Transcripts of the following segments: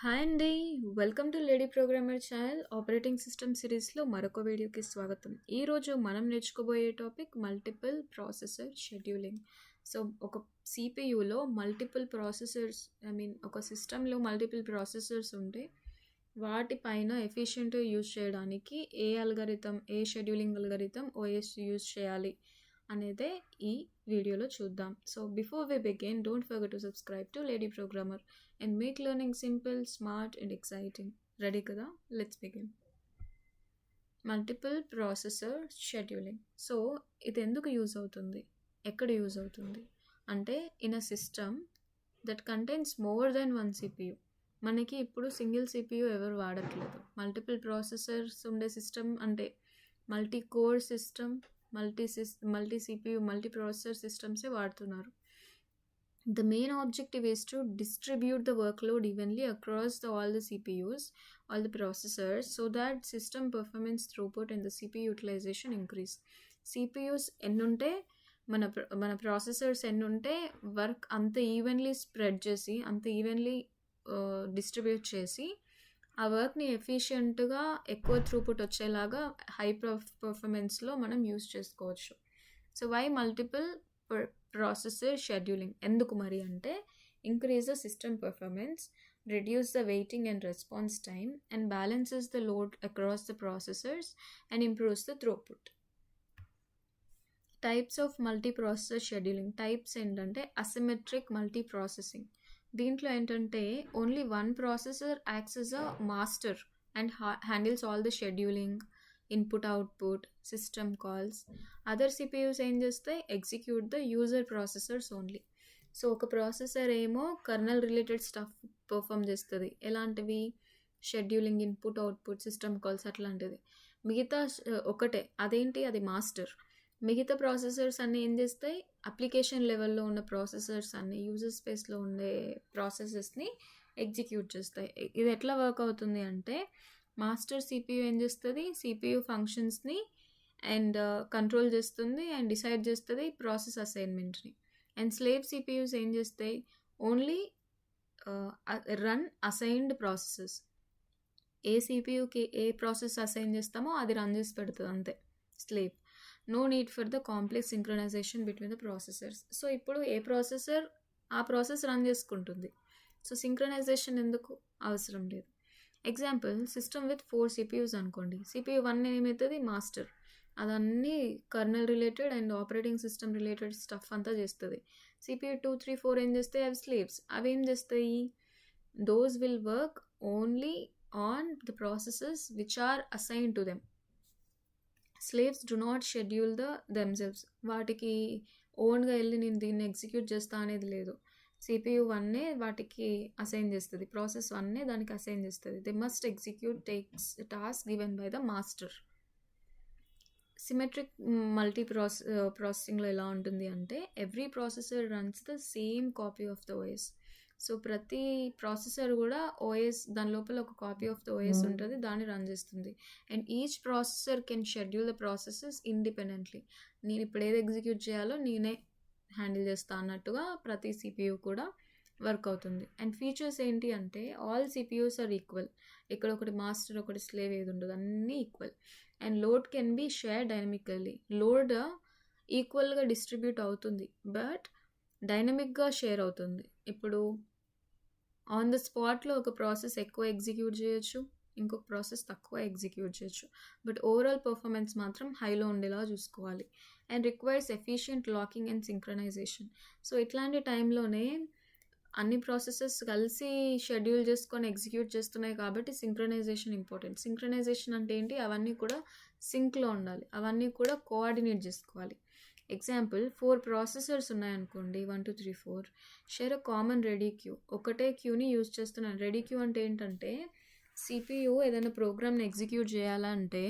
Hi అండి. Welcome to lady programmer channel. Operating system సిరీస్లో మరొక వీడియోకి స్వాగతం. ఈరోజు మనం నేర్చుకోబోయే topic multiple processor scheduling. So ఒక సిపియులో మల్టిపుల్ ప్రాసెసర్స్ ఒక సిస్టంలో మల్టిపుల్ ప్రాసెసర్స్ ఉంటే వాటిపైన ఎఫిషియెంట్గా యూజ్ చేయడానికి ఏ షెడ్యూలింగ్ అల్గరిథం ఓఎస్ యూజ్ చేయాలి అనేదే ఈ వీడియోలో చూద్దాం. So before we begin, don't forget to subscribe to lady Programmer and make learning simple, smart and exciting. Ready kada? Let's begin. Multiple processor scheduling. So ఇది ఎందుకు use అవుతుంది, ఎక్కడ use అవుతుంది అంటే in a system that contains more than one CPU. మనకి ఇప్పుడు single CPU ఎవరు వాడట్లేదు. మల్టిపుల్ ప్రాసెసర్స్ ఉండే సిస్టమ్ అంటే multi core system, multi CPU, multi processor సిస్టమ్సే వాడుతున్నారు. The main objective is to distribute the workload evenly across all the CPUs, all the processors, so that system performance throughput and the CPU utilization increase. CPUs ఎన్నుంటే మన processors ఎన్నుంటే work అంత evenly spread చేసి, అంత evenly distribute చేసి ఆ వర్క్ని ఎఫిషియెంట్గా ఎక్కువ throughput వచ్చేలాగా high పర్ఫార్మెన్స్లో మనం యూజ్ చేసుకోవచ్చు. So why multiple processor scheduling ఎందుకు మరి అంటే increase the system performance, reduce the waiting and response time, and balances the load across the processors and improves the throughput. Types of multi processor scheduling. Types ఏంటంటే asymmetric multi processing. దీంట్లో ఏంటంటే only one processor acts as a master and handles all the scheduling, input output, system calls. Other CPUs ఏం చేస్తాయి, execute the user processors only. So ఒక processor ఏమో colonel related stuff perform చేస్తుంది, ఎలాంటివి scheduling, input output, system calls అట్లాంటిది. మిగతా ఒకటే, అదేంటి, అది మాస్టర్. మిగతా ప్రాసెసర్స్ అన్నీ ఏం చేస్తాయి, అప్లికేషన్ లెవెల్లో ఉన్న ప్రాసెసర్స్ అన్నీ, యూజర్ స్పేస్లో ఉండే ప్రాసెసెస్ని ఎగ్జిక్యూట్ చేస్తాయి. ఇది ఎట్లా వర్క్ అవుతుంది అంటే మాస్టర్ సిపియు ఏం చేస్తుంది, సిపియు ఫంక్షన్స్ని అండ్ కంట్రోల్ చేస్తుంది అండ్ డిసైడ్ చేస్తుంది ప్రాసెస్ అసైన్మెంట్ని. అండ్ స్లేవ్ సిపియూస్ ఏం చేస్తాయి, ఓన్లీ రన్ అసైన్డ్ ప్రాసెసెస్. ఏ సిపియుకి ఏ ప్రాసెస్ అసైన్ చేస్తామో అది రన్ చేసి పెడుతుంది అంతే slave. No need for the complex synchronisation between the processors. So ఇప్పుడు ఏ ప్రాసెసర్ ఆ ప్రాసెస్ రన్ చేసుకుంటుంది, సో సింక్రనైజేషన్ ఎందుకు అవసరం లేదు. ఎగ్జాంపుల్, సిస్టమ్ విత్ 4 సిపియూస్ అనుకోండి. సిపియూ 1 ఏమవుతుంది, మాస్టర్. అదన్నీ kernel related and operating system related stuff అంతా చేస్తుంది. సిపియూ 2, 3, 4 ఏం చేస్తాయి, అవి స్లేవ్స్. అవి ఏం చేస్తాయి, those will work only on the processes which are assign to them. Slaves do not schedule themselves. వాటికి ఓన్గా వెళ్ళి నేను దీన్ని ఎగ్జిక్యూట్ చేస్తా అనేది లేదు. సిపియు 1 వాటికి అసైన్ చేస్తుంది, ప్రాసెస్ 1 దానికి అసైన్ చేస్తుంది. They must execute task given by the master. Symmetric multi ప్రాసెసింగ్లో ఎలా ఉంటుంది అంటే every processor runs the same copy of the OS. So ప్రతి ప్రాసెసర్ కూడా ఓఎస్, దాని లోపల ఒక కాపీ ఆఫ్ ద ఓఎస్ ఉంటుంది, దాన్ని రన్ చేస్తుంది. And each processor can schedule the processes independently. నేను ఇప్పుడు ఏది ఎగ్జిక్యూట్ చేయాలో నేనే హ్యాండిల్ చేస్తా అన్నట్టుగా ప్రతి సిపియు కూడా వర్క్ అవుతుంది. అండ్ ఫీచర్స్ ఏంటి అంటే ఆల్ సిపియూస్ ఆర్ ఈక్వల్. ఇక్కడ ఒకటి మాస్టర్, ఒకటి స్లేవ్ ఏది ఉండదు, అన్నీ equal. And load can be share dynamically. Load ఈక్వల్గా డిస్ట్రిబ్యూట్ అవుతుంది, బట్ డైనమిక్గా షేర్ అవుతుంది. ఇప్పుడు ఆన్ ద స్పాట్లో ఒక ప్రాసెస్ ఎక్కువ ఎగ్జిక్యూట్ చేయొచ్చు, ఇంకొక ప్రాసెస్ తక్కువ ఎగ్జిక్యూట్ చేయొచ్చు, బట్ ఓవరాల్ పర్ఫార్మెన్స్ మాత్రం హైలో ఉండేలా చూసుకోవాలి. And requires efficient locking and synchronisation. So ఇట్లాంటి టైంలోనే అన్ని ప్రాసెసెస్ కలిసి షెడ్యూల్ చేసుకొని ఎగ్జిక్యూట్ చేస్తున్నాయి కాబట్టి సింక్రనైజేషన్ ఇంపార్టెంట్. సింక్రనైజేషన్ అంటే ఏంటి, అవన్నీ కూడా సింక్లో ఉండాలి, అవన్నీ కూడా కోఆర్డినేట్ చేసుకోవాలి. ఎగ్జాంపుల్, 4 ప్రాసెసర్స్ ఉన్నాయనుకోండి, 1, 2, 3, 4 share a common ready queue. ఒకటే క్యూని యూజ్ చేస్తున్నాను. రెడీ క్యూ అంటే ఏంటంటే సిపియు ఏదైనా ప్రోగ్రామ్ని ఎగ్జిక్యూట్ చేయాలంటే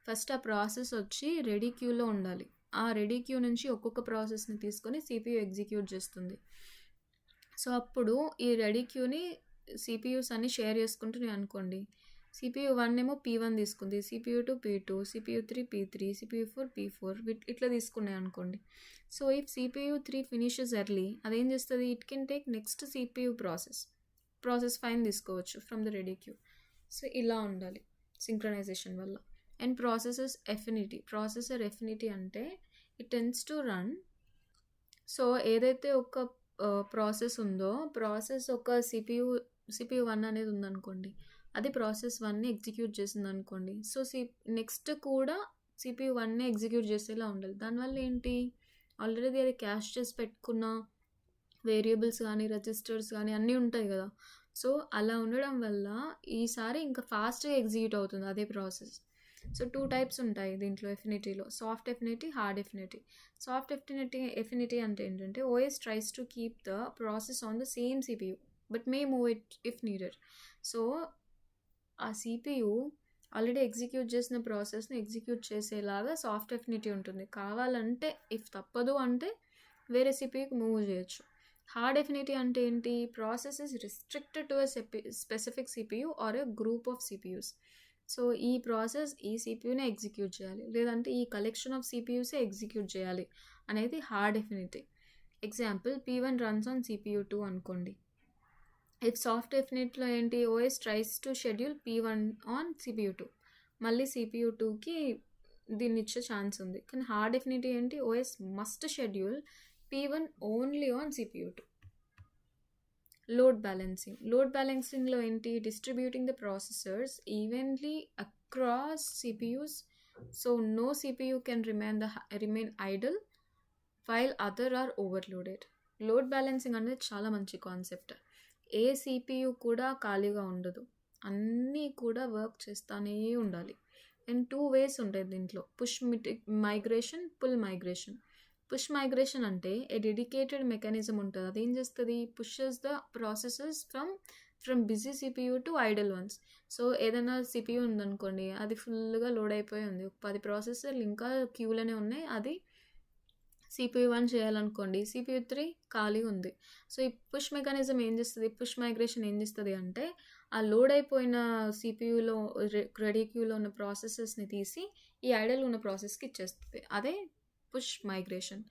ఫస్ట్ ఆ ప్రాసెస్ వచ్చి రెడీ క్యూలో ఉండాలి. ఆ రెడీ క్యూ నుంచి ఒక్కొక్క ప్రాసెస్ని తీసుకొని సిపియు ఎగ్జిక్యూట్ చేస్తుంది. సో అప్పుడు ఈ రెడీ క్యూని సిపియూస్ అన్ని షేర్ చేసుకుంటున్నాయి అనుకోండి. సిపియు 1 ఏమో P1 తీసుకుంది, CPU 2 P2, CPU 3 P3, CPU 4 P4 ఇట్లా తీసుకున్నాయి అనుకోండి. So if CPU 3 finishes early, అదేం చేస్తుంది, it can take next CPU process. Process 5 తీసుకోవచ్చు from the ready queue. So ఇలా ఉండాలి సింక్రనైజేషన్ వల్ల. అండ్ ప్రాసెసర్ ఎఫినిటీ అంటే it tends to run. So ఏదైతే ఒక ప్రాసెస్ ఉందో, ప్రాసెస్ ఒక సిపియు 1 అనేది ఉందనుకోండి, అది ప్రాసెస్ 1ని ఎగ్జిక్యూట్ చేసింది అనుకోండి. సో నెక్స్ట్ కూడా సిపియు 1ని ఎగ్జిక్యూట్ చేసేలా ఉండాలి. దానివల్ల ఏంటి, ఆల్రెడీ అది క్యాష్ చేసి పెట్టుకున్న వేరియబుల్స్ కానీ రిజిస్టర్స్ కానీ అన్నీ ఉంటాయి కదా. సో అలా ఉండడం వల్ల ఈసారి ఇంకా ఫాస్ట్గా ఎగ్జిక్యూట్ అవుతుంది అదే ప్రాసెస్. సో 2 టైప్స్ ఉంటాయి దీంట్లో ఎఫినిటీలో, soft affinity, hard affinity. Soft affinity అంటే ఏంటంటే OS tries to keep the process on the same CPU but may move it if needed. So ఆ సిపియు ఆల్రెడీ ఎగ్జిక్యూట్ చేసిన ప్రాసెస్ని ఎగ్జిక్యూట్ చేసేలాగా సాఫ్ట్ ఎఫినిటీ ఉంటుంది. కావాలంటే ఇఫ్ తప్పదు అంటే వేరే సిపియుకి మూవ్ చేయొచ్చు. హార్డ్ ఎఫినిటీ అంటే ఏంటి, process is restricted to specific CPU or a group of CPUs. So ఈ ప్రాసెస్ ఈ సిపియూనే ఎగ్జిక్యూట్ చేయాలి, లేదంటే ఈ కలెక్షన్ ఆఫ్ సిపియూసే ఎగ్జిక్యూట్ చేయాలి అనేది hard affinity. Example P1 runs on CPU 2 అనుకోండి. ఇఫ్ సాఫ్ట్ ఎఫినిటీలో ఏంటి, OS tries to schedule P1 on CPU 2, మళ్ళీ CPU 2కి దీన్ని ఇచ్చే ఛాన్స్ ఉంది. కానీ హార్డ్ ఎఫినిటీ ఏంటి, OS must schedule P1 only on CPU 2. Load బ్యాలెన్సింగ్లో ఏంటి, distributing the processors evenly across CPUs. So no CPU can remain idle while other are overloaded. Load balancing అనేది చాలా మంచి కాన్సెప్ట్. ఏ సిపియు కూడా ఖాళీగా ఉండదు, అన్నీ కూడా వర్క్ చేస్తూనే ఉండాలి. అండ్ 2 ways ఉంటాయి దీంట్లో, push migration, pull migration. Push migration అంటే ఏ డెడికేటెడ్ మెకానిజం ఉంటుంది, అదేం చేస్తుంది, pushes the processes from busy CPU to idle ones. So ఏదైనా సిపియూ ఉందనుకోండి, అది ఫుల్గా లోడ్ అయిపోయి ఉంది, 10 ప్రాసెసర్లు ఇంకా క్యూలోనే ఉన్నాయి, అది CPU 1 చేయాలనుకోండి, CPU 3 ఖాళీ ఉంది. సో ఈ పుష్ మెకానిజం ఏం చేస్తుంది, పుష్ మైగ్రేషన్ ఏం చేస్తుంది అంటే ఆ లోడ్ అయిపోయిన సిపియూలో రెడీ క్యూలో ఉన్న ప్రాసెసెస్ని తీసి ఈ ఐడల్ ఉన్న ప్రాసెస్కి ఇచ్చేస్తుంది. అదే పుష్ మైగ్రేషన్.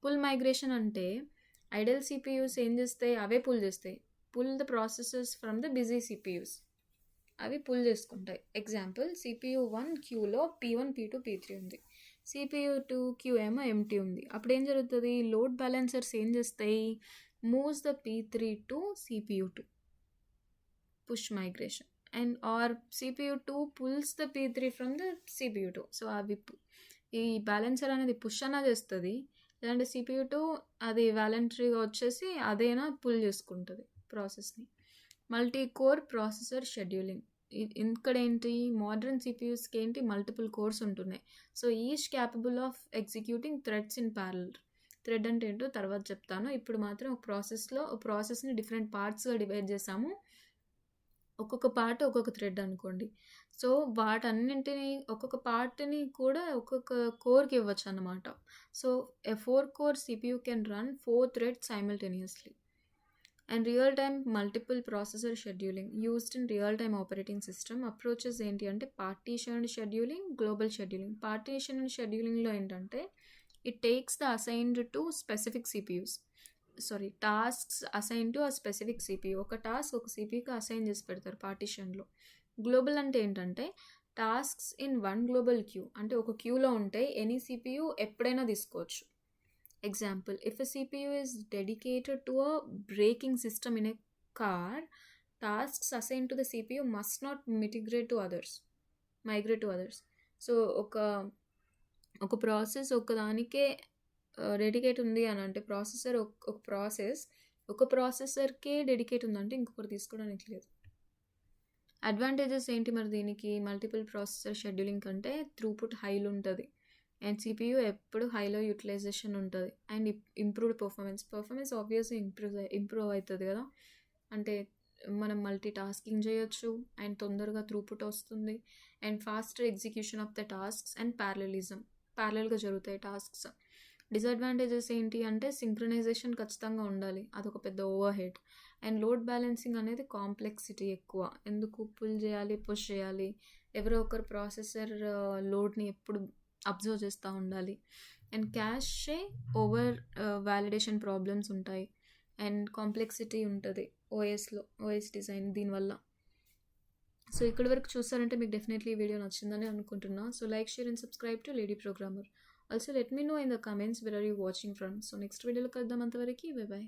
పుల్ మైగ్రేషన్ అంటే ఐడల్ సిపియూస్ ఏం చేస్తాయి, అవే పుల్ చేస్తాయి, pull the processes from the busy CPUs, అవి పుల్ చేసుకుంటాయి. ఎగ్జాంపుల్ CPU 1 క్యూలో P1, P2, P3 ఉంది, CPU 2 క్యూ ఏమో ఎంటీ ఉంది. అప్పుడు ఏం జరుగుతుంది, లోడ్ బ్యాలెన్సర్స్ ఏం చేస్తాయి, moves the P3 to CPU 2, push migration. And or CPU 2 pulls the P3 from the CPU 2. So అవి ఈ బ్యాలెన్సర్ అనేది పుష్ అన్నా చేస్తుంది, లేదంటే CPU 2 అది వాలంటరీగా వచ్చేసి అదేనా పుల్ చేసుకుంటుంది ప్రాసెస్ని. Multi core processor scheduling. ఇక్కడ ఏంటి, మోడర్న్ సిపియూస్కి ఏంటి మల్టిపుల్ కోర్స్ ఉంటున్నాయి. So each capable of executing threads in parallel. Thread అంటే ఏంటో తర్వాత చెప్తాను. ఇప్పుడు మాత్రం ఒక ప్రాసెస్ని డిఫరెంట్ పార్ట్స్గా డివైడ్ చేసాము. ఒక్కొక్క పార్ట్ ఒక్కొక్క థ్రెడ్ అనుకోండి. సో వాటన్నింటినీ ఒక్కొక్క పార్ట్ని కూడా ఒక్కొక్క కోర్కి ఇవ్వచ్చు అన్నమాట. So a 4-core CPU can run 4 threads simultaneously. And real-time multiple processor scheduling used in real-time operating system approaches ఏంటి అంటే partitioned scheduling, global scheduling. Partitioned schedulingలో ఏంటంటే it takes the assigned to specific CPUs. Tasks assign to ఆ specific CPU. ఒక task ఒక CPUకి assign చేసి పెడతారు పార్టీషన్లో. గ్లోబల్ అంటే ఏంటంటే tasks in one global queue, అంటే ఒక క్యూలో ఉంటే ఎనీ CPU ఎప్పుడైనా తీసుకోవచ్చు. Example, if a CPU is dedicated to a braking system in a car, tasks assigned to the CPU must not migrate to others. So ఒక process ఒకదానికే dedicate ఉంది అని అంటే ప్రాసెసర్ ఒక ప్రాసెసర్కే డెడికేట్ ఉందంటే ఇంకొకటి తీసుకోవడానికి లేదు. అడ్వాంటేజెస్ ఏంటి మరి దీనికి, మల్టిపుల్ ప్రాసెసర్ షెడ్యూలింగ్ కంటే త్రూపుట్ హైలో ఉంటుంది, అండ్ CPU ఎప్పుడు హైలో యూటిలైజేషన్ ఉంటుంది, and improved performance obviously improve అవుతుంది కదా. అంటే మనం మల్టీ టాస్కింగ్ చేయొచ్చు, అండ్ తొందరగా త్రూపుట్ వస్తుంది, and faster execution of the tasks, and ప్యారలల్గా జరుగుతాయి టాస్క్స్. డిసడ్వాంటేజెస్ ఏంటి అంటే సింక్రనైజేషన్ ఖచ్చితంగా ఉండాలి, అదొక పెద్ద over head. And load balancing అనేది కాంప్లెక్సిటీ ఎక్కువ, ఎందుకు పుల్ చేయాలి పుష్ చేయాలి, ఎవరో ఒకరు ప్రాసెసర్ లోడ్ని ఎప్పుడు అబ్జర్వ్ చేస్తూ ఉండాలి. And cache over validation problems ఉంటాయి. అండ్ కాంప్లెక్సిటీ ఉంటుంది ఓఎస్ డిజైన్ దీనివల్ల. సో ఇక్కడి వరకు చూసారంటే మీకు డెఫినెట్లీ ఈ వీడియో నచ్చిందని అనుకుంటున్నా. So like, share and subscribe to lady Programmer. Also let me know in the comments where are you watching from. So నెక్స్ట్ వీడియోలో కలుద్దాం, అంతవరకు బై బాయ్.